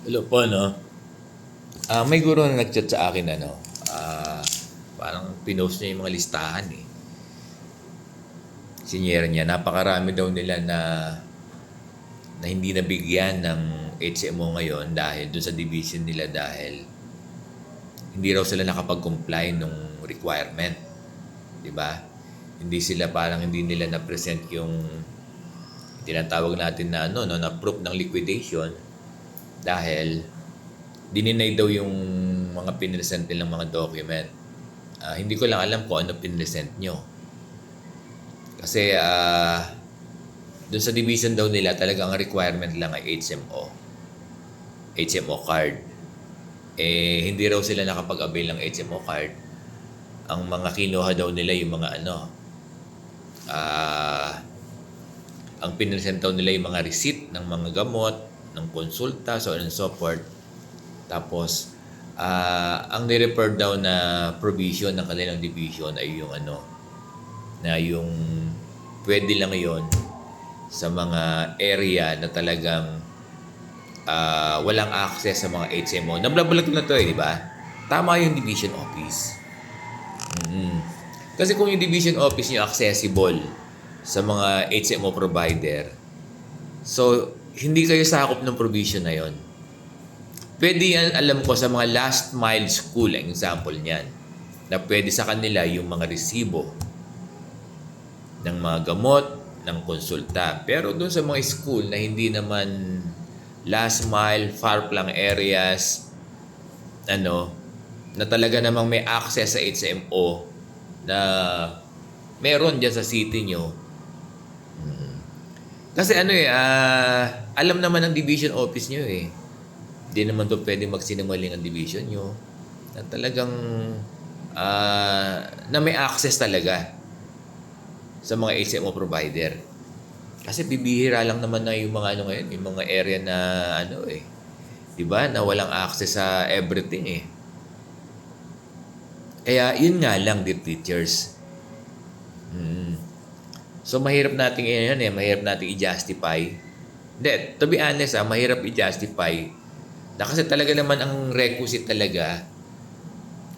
Hello po, no? May guro na nag-chat sa akin, parang pinost niya yung mga listahan, eh. Sinyera niya, napakarami daw nila na hindi nabigyan ng HMO ngayon dahil doon sa division nila dahil hindi raw sila nakapag-comply nung requirement. 'Di ba? Hindi nila na-present yung tinatawag natin na na proof ng liquidation dahil dininay daw yung mga pinresent nilang mga document. Hindi ko lang alam kung ano pinresent nyo. Kasi doon sa division daw nila talagang requirement lang ay HMO. HMO card. Hindi raw sila nakapag-avail ng HMO card. Ang mga kinuha daw nila yung mga ang pinresent daw nila yung mga receipt ng mga gamot, ng konsulta, so on and so forth. Tapos, ang nirefer daw na provision ng kanilang division ay yung na yung pwede lang yon sa mga area na talagang walang access sa mga HMO. Nablabulat ko na to di ba? Tama yung division office. Kasi kung yung division office nyo accessible sa mga HMO provider, so hindi kayo sakop ng provision na yon. Pwede yan, alam ko, sa mga last mile school, ang example niyan, na pwede sa kanila yung mga resibo ng mga gamot, ng konsulta. Pero doon sa mga school na hindi naman last mile, far flung areas, na talaga namang may access sa HMO na meron dyan sa city nyo. Kasi alam naman ng division office nyo eh. Hindi naman to pwede magsinungaling ang division nyo. Na talagang na may access talaga sa mga HMO provider. Kasi bibihira lang naman na yung mga ngayon, yung mga area na 'di ba, na walang access sa everything eh. Kaya yun nga lang, dear teachers. So mahirap nating mahirap nating i-justify. Hindi, to be honest mahirap i-justify. Na kasi talaga naman ang requisite talaga.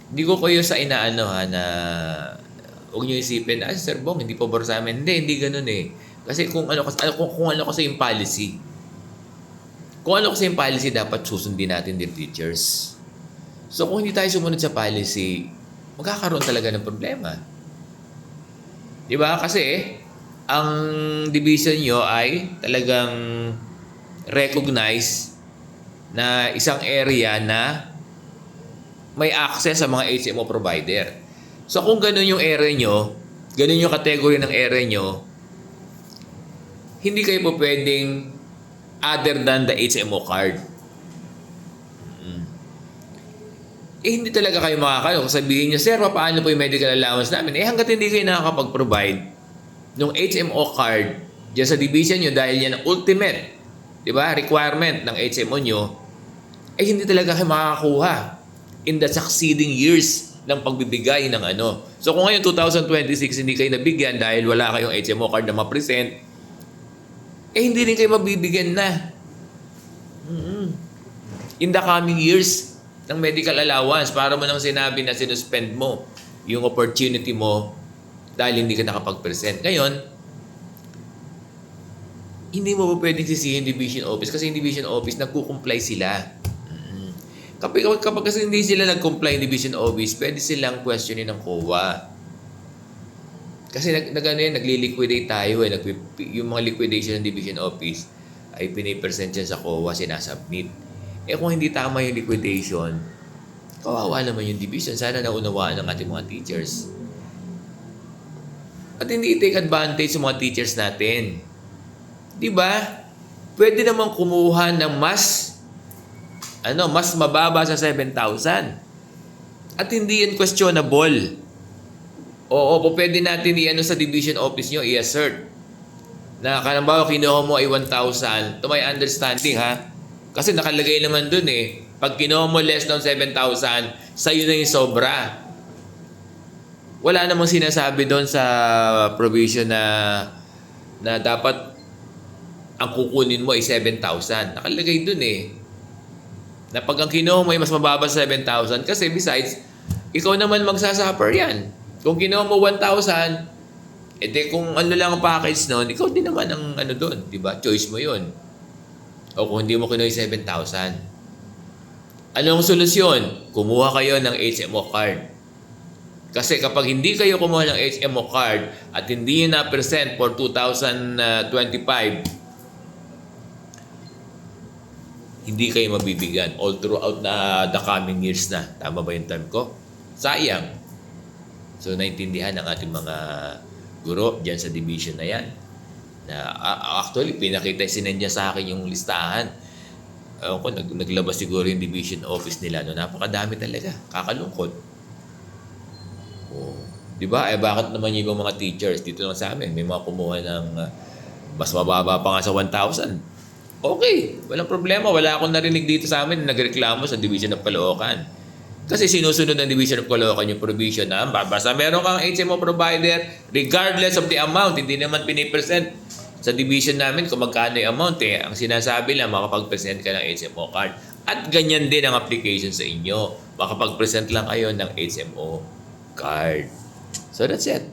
Hindi ko kayo sa na huwag niyo isipin, Sir Bong, hindi pabor sa amin. Hindi ganoon eh. Kasi kung ano kasi yung policy. Kung ano kasi yung policy, dapat susundin natin din teachers. So kung hindi tayo sumunod sa policy, magkakaroon talaga ng problema. Di ba? Kasi ang division nyo ay talagang recognize na isang area na may access sa mga HMO provider. So kung ganun yung area nyo, ganun yung category ng area nyo, hindi kayo po pwedeng other than the HMO card. Hindi talaga kayo makakayo. Kung sabihin nyo, Sir, paano po yung medical allowance namin? Hanggat hindi kayo nakakapag-provide ng HMO card dyan sa division nyo dahil yan ang ultimate, di ba, requirement ng HMO nyo, hindi talaga kayo makakakuha in the succeeding years ng pagbibigay ng So kung ngayon 2026 hindi kayo nabigyan dahil wala kayong HMO card na ma-present, hindi rin kayo mabibigyan na in the coming years ng medical allowance para mo nang sinabi na sinuspend mo yung opportunity mo dahil hindi ka nakapag-present. Ngayon, hindi mo po pwedeng sisihin division office kasi yung division office nagko-comply sila. Kapag kasi hindi sila nag-comply division office, pwede silang questionin ng COA. Kasi nagli-liquidate tayo yung mga liquidation ng division office ay pinipresent yan sa COA, sinasubmit. Kung hindi tama yung liquidation, kawawa naman yung division. Sana naunawaan ng ating mga teachers. At hindi i-take advantage sa mga teachers natin. Di ba? Pwede namang kumuha ng mas mababa sa 7,000. At hindi yan questionable. Pwede natin sa division office nyo i-assert na kalambawa kinuha mo ay 1,000. To my understanding kasi nakalagay naman dun pag kinuha mo less than 7,000, sa'yo na yung sobra. Wala namang sinasabi doon sa provision na dapat ang kukunin mo ay 7,000. Nakalagay dun Na pag ang kinuha mo ay mas mababa sa 7,000 kasi besides, ikaw naman magsasuffer yan. Kung kinuha mo 1,000, edi kung ano lang ang package noon, ikaw din naman ang ano doon, di ba? Choice mo yun. O kung hindi mo kinuha yung 7,000. Anong solusyon? Kumuha kayo ng HMO card. Kasi kapag hindi kayo kumuha ng HMO card at hindi yun na-present for 2025, hindi kayo mabibigyan all throughout na the coming years na. Tama ba yung term ko? Sayang. So, naintindihan ng ating mga guro dyan sa division na yan. Na, actually, pinakita, sinendya sa akin yung listahan. Ako, naglabas siguro yung division office nila. No, napakadami talaga. Kakalungkot. Oh. Di ba? Eh, bakit naman yung mga teachers dito lang sa amin? May mga kumuha ng mas mababa pa nga sa 1,000. Okay, walang problema. Wala akong narinig dito sa amin na nagreklamo sa Division of Caloocan. Kasi sinusunod ng Division of Caloocan yung provision na basta meron kang HMO provider, regardless of the amount, hindi naman pinipresent sa division namin kung magkano yung amount eh. Ang sinasabi lang, makapag-present ka ng HMO card. At ganyan din ang application sa inyo. Makapag-present lang kayo ng HMO card. So that's it.